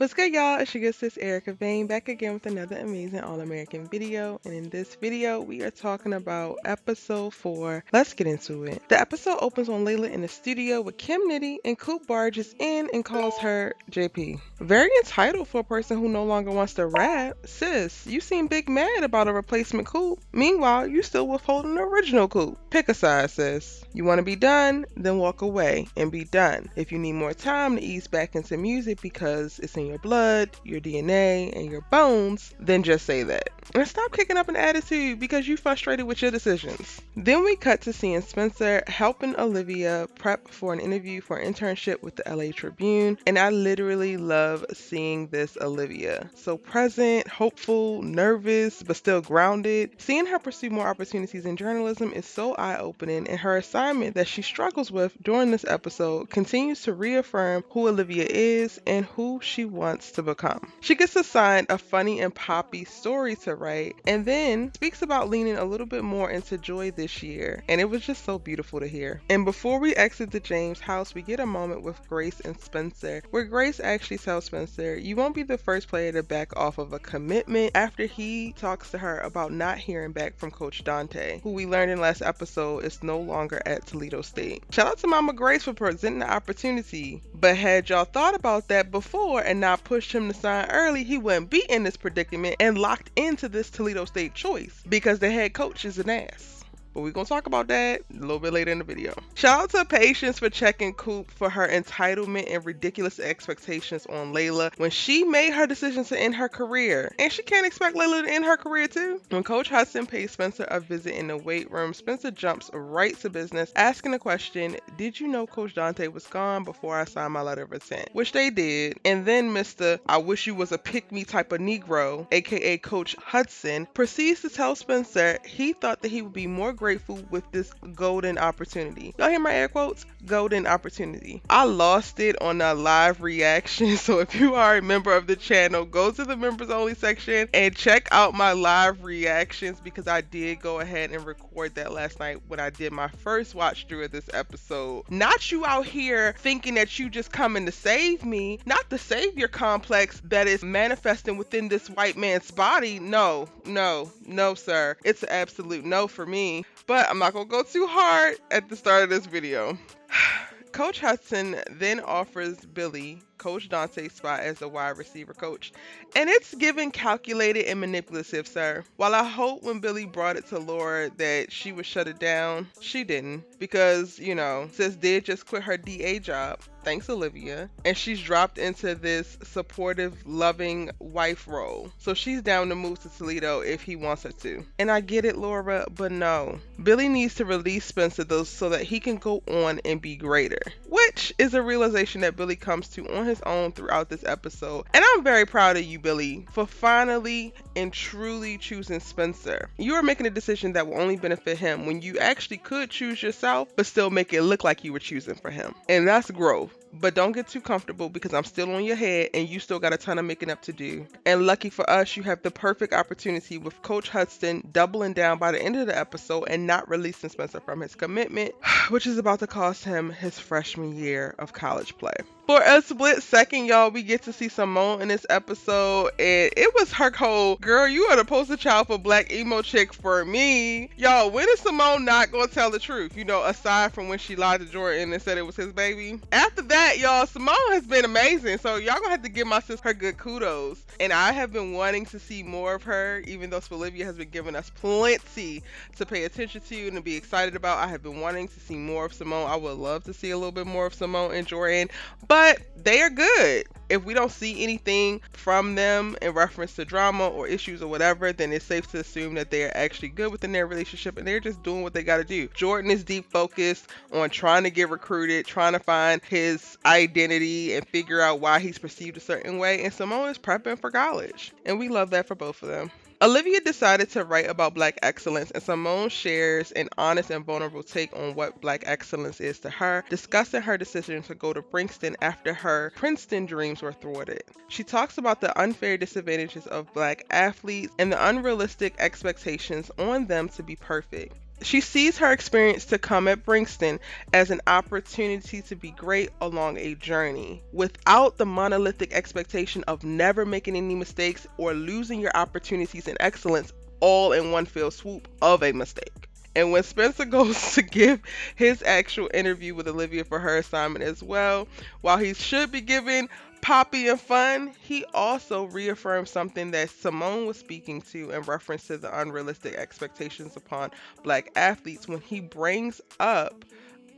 What's good, y'all? It's your good sis Erica Vane back again with another amazing All American video. And in this video, we are talking about episode 4. Let's get into it. The episode opens on Layla in the studio with Kim Nitty, and Coop barges in and calls her JP. Very entitled for a person who no longer wants to rap. Sis, you seem big mad about a replacement Coop. Meanwhile, you still withholding the original Coop. Pick a side, sis. You want to be done? Then walk away and be done. If you need more time to ease back into music because it's in your blood, your DNA, and your bones, then just say that. And stop kicking up an attitude because you frustrated with your decisions. Then we cut to seeing Spencer helping Olivia prep for an interview for an internship with the LA Tribune. And I literally love seeing this Olivia. So present, hopeful, nervous, but still grounded. Seeing her pursue more opportunities in journalism is so eye-opening, and her assignment that she struggles with during this episode continues to reaffirm who Olivia is and who she wants to become. She gets assigned a funny and poppy story to write, and then speaks about leaning a little bit more into joy this year, and it was just so beautiful to hear. And before we exit the James house, we get a moment with Grace and Spencer, where Grace actually tells Spencer, "You won't be the first player to back off of a commitment," after he talks to her about not hearing back from Coach Dante, who we learned in last episode is no longer at Toledo State. Shout out to Mama Grace for presenting the opportunity, but had y'all thought about that before and not pushed him to sign early, he wouldn't be in this predicament and locked into this Toledo State choice because the head coach is an ass. But we're going to talk about that a little bit later in the video. Shout out to Patience for checking Coop for her entitlement and ridiculous expectations on Layla when she made her decision to end her career. And she can't expect Layla to end her career too. When Coach Hudson pays Spencer a visit in the weight room, Spencer jumps right to business, asking the question, "Did you know Coach Dante was gone before I signed my letter of intent?" Which they did. And then Mr. I wish you was a pick-me type of Negro, aka Coach Hudson, proceeds to tell Spencer he thought that he would be more grateful with this golden opportunity. Y'all hear my air quotes? Golden opportunity. I lost it on a live reaction, so if you are a member of the channel, go to the members only section and check out my live reactions, because I did go ahead and record that last night when I did my first watch through of this episode. Not you out here thinking that you just coming to save me, not the savior complex that is manifesting within this white man's body. No, sir. It's an absolute no for me. But I'm not going to go too hard at the start of this video. Coach Hudson then offers Billy Coach Dante's spot as the wide receiver coach, and it's given calculated and manipulative, sir. While I hope when Billy brought it to Laura that she would shut it down, she didn't, because, sis did just quit her DA job, thanks Olivia, and she's dropped into this supportive, loving wife role. So she's down to move to Toledo if he wants her to. And I get it, Laura, but no. Billy needs to release Spencer though so that he can go on and be greater, which is a realization that Billy comes to on his own throughout this episode. And I'm very proud of you, Billy, for finally and truly choosing Spencer. You are making a decision that will only benefit him when you actually could choose yourself, but still make it look like you were choosing for him. And that's growth. But don't get too comfortable, because I'm still on your head and you still got a ton of making up to do. And lucky for us, you have the perfect opportunity with Coach Hudson doubling down by the end of the episode and not releasing Spencer from his commitment, which is about to cost him his freshman year of college play. For a split second, y'all, we get to see Simone in this episode, and it was her whole, "Girl, you are the poster child for black emo chick for me." Y'all, when is Simone not gonna tell the truth? Aside from when she lied to Jordan and said it was his baby. After that, y'all, Simone has been amazing, so y'all gonna have to give my sis her good kudos. And I have been wanting to see more of her, even though Olivia has been giving us plenty to pay attention to and to be excited about. I have been wanting to see more of Simone. I would love to see a little bit more of Simone and Jordan, but they are good. If we don't see anything from them in reference to drama or issues or whatever, then it's safe to assume that they're actually good within their relationship and they're just doing what they got to do. Jordan is deep focused on trying to get recruited, trying to find his identity and figure out why he's perceived a certain way, and Simone is prepping for college, and we love that for both of them. Olivia decided to write about Black excellence, and Simone shares an honest and vulnerable take on what Black excellence is to her, discussing her decision to go to Princeton after her Princeton dreams were thwarted. She talks about the unfair disadvantages of Black athletes and the unrealistic expectations on them to be perfect. She sees her experience to come at Brixton as an opportunity to be great along a journey without the monolithic expectation of never making any mistakes or losing your opportunities and excellence all in one fell swoop of a mistake. And when Spencer goes to give his actual interview with Olivia for her assignment as well, while he should be giving poppy and fun, he also reaffirms something that Simone was speaking to in reference to the unrealistic expectations upon black athletes when he brings up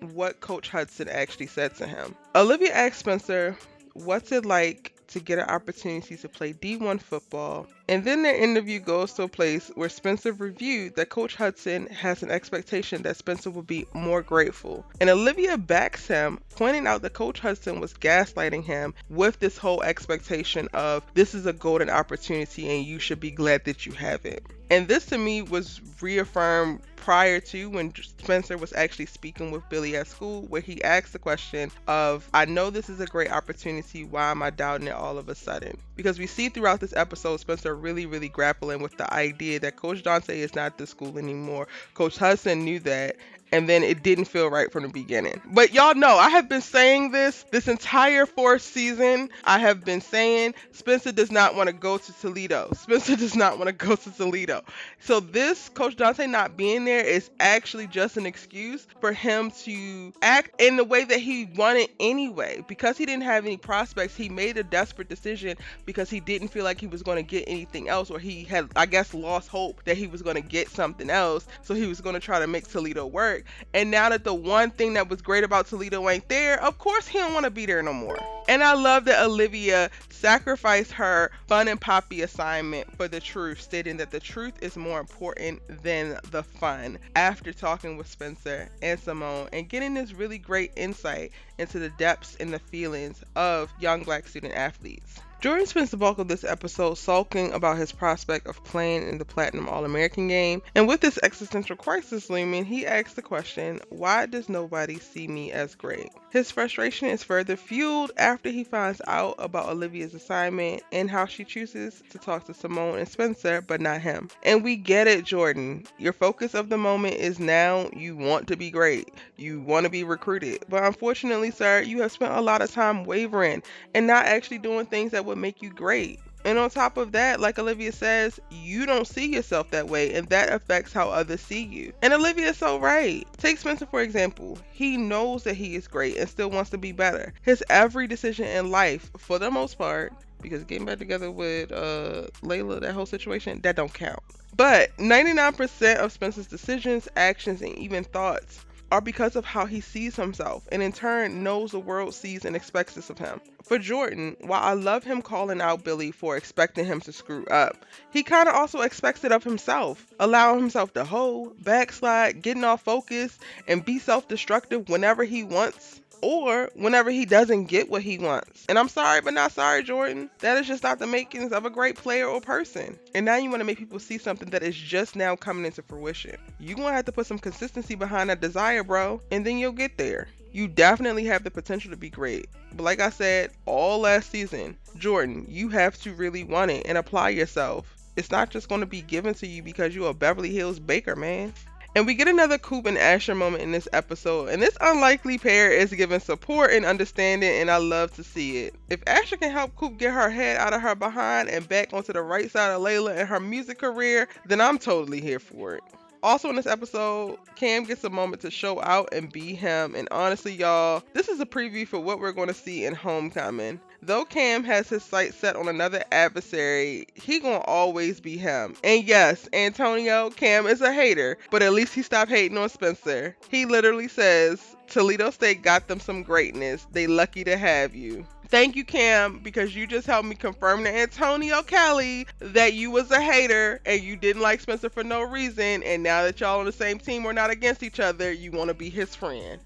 what Coach Hudson actually said to him. Olivia asked Spencer, what's it like to get an opportunity to play D1 football? And then their interview goes to a place where Spencer reviewed that Coach Hudson has an expectation that Spencer will be more grateful. And Olivia backs him, pointing out that Coach Hudson was gaslighting him with this whole expectation of this is a golden opportunity and you should be glad that you have it. And this to me was reaffirmed prior to when Spencer was actually speaking with Billy at school, where he asked the question of, I know this is a great opportunity, why am I doubting it all of a sudden? Because we see throughout this episode Spencer really grappling with the idea that Coach Dante is not at the school anymore. Coach Hudson knew that, and then it didn't feel right from the beginning. But y'all know, I have been saying this entire fourth season. I have been saying Spencer does not want to go to Toledo. Spencer does not want to go to Toledo. So this Coach Dante not being there is actually just an excuse for him to act in the way that he wanted anyway. Because he didn't have any prospects, he made a desperate decision because he didn't feel like he was going to get anything else, or he had, I guess, lost hope that he was going to get something else. So he was going to try to make Toledo work. And now that the one thing that was great about Toledo ain't there, of course he don't want to be there no more. And I love that Olivia sacrificed her fun and poppy assignment for the truth, stating that the truth is more important than the fun, after talking with Spencer and Simone and getting this really great insight into the depths and the feelings of young black student athletes. Jordan spends the bulk of this episode sulking about his prospect of playing in the Platinum All-American game, and with this existential crisis looming, he asks the question, why does nobody see me as great? His frustration is further fueled after he finds out about Olivia's assignment and how she chooses to talk to Simone and Spencer, but not him. And we get it, Jordan. Your focus of the moment is now you want to be great. You want to be recruited. But unfortunately, sir, you have spent a lot of time wavering and not actually doing things that would make you great. And on top of that, like Olivia says, you don't see yourself that way, and that affects how others see you. And Olivia is so right. Take Spencer for example. He knows that he is great and still wants to be better. His every decision in life, for the most part, because getting back together with Layla, that whole situation, that don't count. But 99% of Spencer's decisions, actions, and even thoughts are because of how he sees himself, and in turn knows the world sees and expects this of him. For Jordan, while I love him calling out Billy for expecting him to screw up, he kind of also expects it of himself, allowing himself to hoe, backslide, getting off focus, and be self-destructive whenever he wants, or whenever he doesn't get what he wants. And I'm sorry, but not sorry, Jordan. That is just not the makings of a great player or person. And now you want to make people see something that is just now coming into fruition. You're going to have to put some consistency behind that desire, bro, and then you'll get there. You definitely have the potential to be great. But like I said, all last season, Jordan, you have to really want it and apply yourself. It's not just going to be given to you because you're a Beverly Hills baker, man. And we get another Coop and Asher moment in this episode, and this unlikely pair is given support and understanding, and I love to see it. If Asher can help Coop get her head out of her behind and back onto the right side of Layla in her music career, then I'm totally here for it. Also in this episode, Cam gets a moment to show out and be him, and honestly y'all, this is a preview for what we're going to see in Homecoming. Though Cam has his sights set on another adversary, he gonna always be him. And yes, Antonio, Cam is a hater, but at least he stopped hating on Spencer. He literally says, Toledo State got them some greatness. They lucky to have you. Thank you, Cam, because you just helped me confirm to Antonio Kelly that you was a hater and you didn't like Spencer for no reason, and now that y'all on the same team or not against each other, you want to be his friend.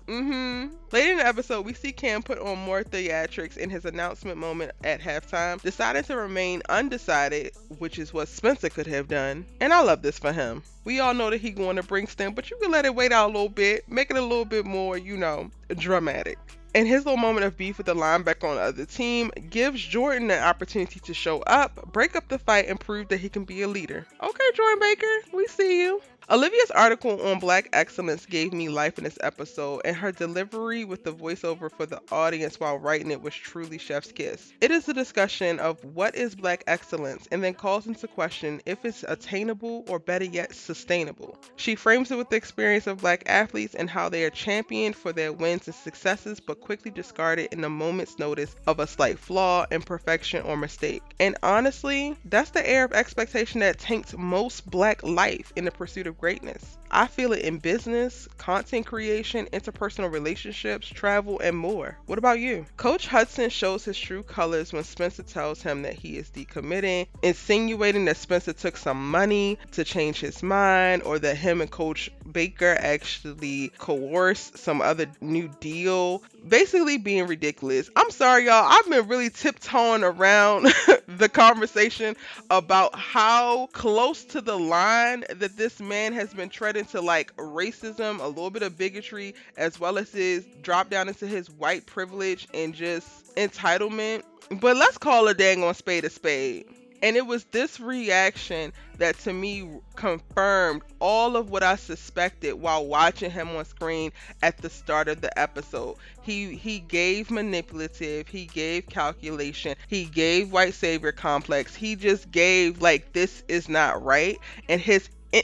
Later in the episode, we see Cam put on more theatrics in his announcement moment at halftime, deciding to remain undecided, which is what Spencer could have done, and I love this for him. We all know that he going to Brixton, but you can let it wait out a little bit, make it a little bit more, dramatic. And his little moment of beef with the linebacker on the other team gives Jordan an opportunity to show up, break up the fight, and prove that he can be a leader. Okay, Jordan Baker, we see you. Olivia's article on Black excellence gave me life in this episode, and her delivery with the voiceover for the audience while writing it was truly chef's kiss. It is a discussion of what is Black excellence and then calls into question if it's attainable or better yet sustainable. She frames it with the experience of Black athletes and how they are championed for their wins and successes but quickly discarded in a moment's notice of a slight flaw, imperfection, or mistake. And honestly, that's the air of expectation that taints most Black life in the pursuit of greatness. I feel it in business, content creation, interpersonal relationships, travel, and more. What about you? Coach Hudson shows his true colors when Spencer tells him that he is decommitting, insinuating that Spencer took some money to change his mind or that him and Coach Baker actually coerced some other new deal. Basically being ridiculous. I'm sorry, y'all. I've been really tiptoeing around the conversation about how close to the line that this man has been treading to like racism, a little bit of bigotry, as well as his drop down into his white privilege and just entitlement. But let's call a dang on spade a spade. And it was this reaction that to me confirmed all of what I suspected while watching him on screen at the start of the episode. He gave manipulative, he gave calculation, he gave white savior complex. He just gave like this is not right, and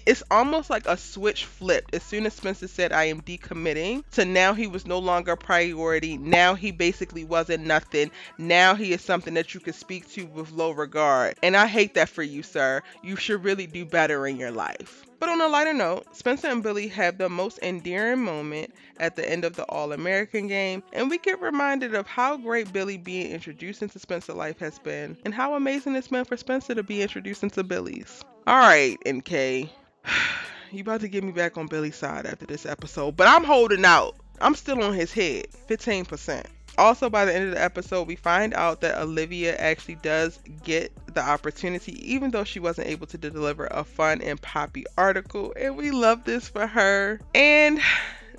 it's almost like a switch flipped. As soon as Spencer said, I am decommitting, to now he was no longer a priority. Now he basically wasn't nothing. Now he is something that you could speak to with low regard. And I hate that for you, sir. You should really do better in your life. But on a lighter note, Spencer and Billy have the most endearing moment at the end of the All-American game, and we get reminded of how great Billy being introduced into Spencer's life has been, and how amazing it's been for Spencer to be introduced into Billy's. Alright, NK. You about to get me back on Billy's side after this episode, but I'm holding out. I'm still on his head, 15%. Also, by the end of the episode, we find out that Olivia actually does get the opportunity, even though she wasn't able to deliver a fun and poppy article, and we love this for her. And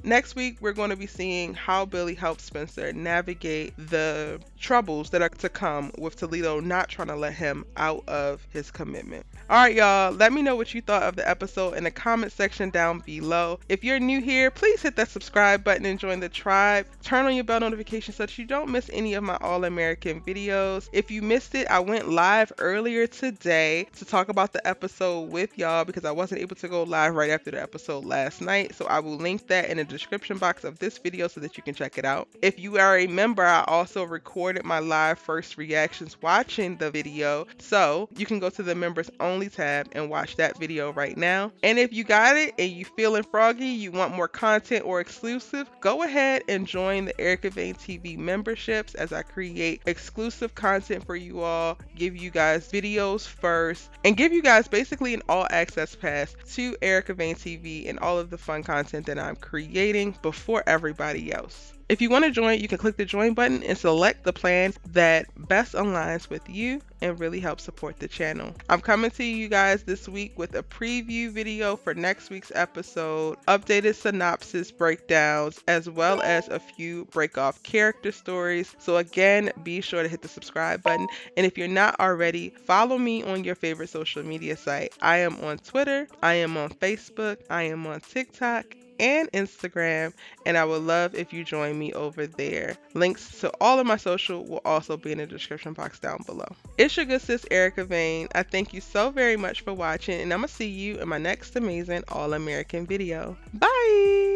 next week, we're going to be seeing how Billy helps Spencer navigate the troubles that are to come with Toldeo not trying to let him out of his commitment. Alright, y'all, let me know what you thought of the episode in the comment section down below. If you're new here, please hit that subscribe button and join the tribe. Turn on your bell notification so that you don't miss any of my All-American videos. If you missed it, I went live earlier today to talk about the episode with y'all because I wasn't able to go live right after the episode last night. So I will link that in the description box of this video so that you can check it out. If you are a member, I also recorded my live first reactions watching the video. So you can go to the members only tab and watch that video right now. And if you got it and you feeling froggy, you want more content or exclusive, go ahead and join the Erica Vane TV memberships as I create exclusive content for you all, give you guys videos first, and give you guys basically an all access pass to Erica Vane TV and all of the fun content that I'm creating before everybody else. If you want to join, you can click the join button and select the plan that best aligns with you and really helps support the channel. I'm coming to you guys this week with a preview video for next week's episode, updated synopsis breakdowns, as well as a few break off character stories. So again, be sure to hit the subscribe button. And if you're not already, follow me on your favorite social media site. I am on Twitter, I am on Facebook, I am on TikTok and Instagram, and I would love if you join me over there. Links to all of my social will also be in the description box down below. It's your good sis Erica Vane. I thank you so very much for watching, and I'm gonna see you in my next amazing All-American video. Bye!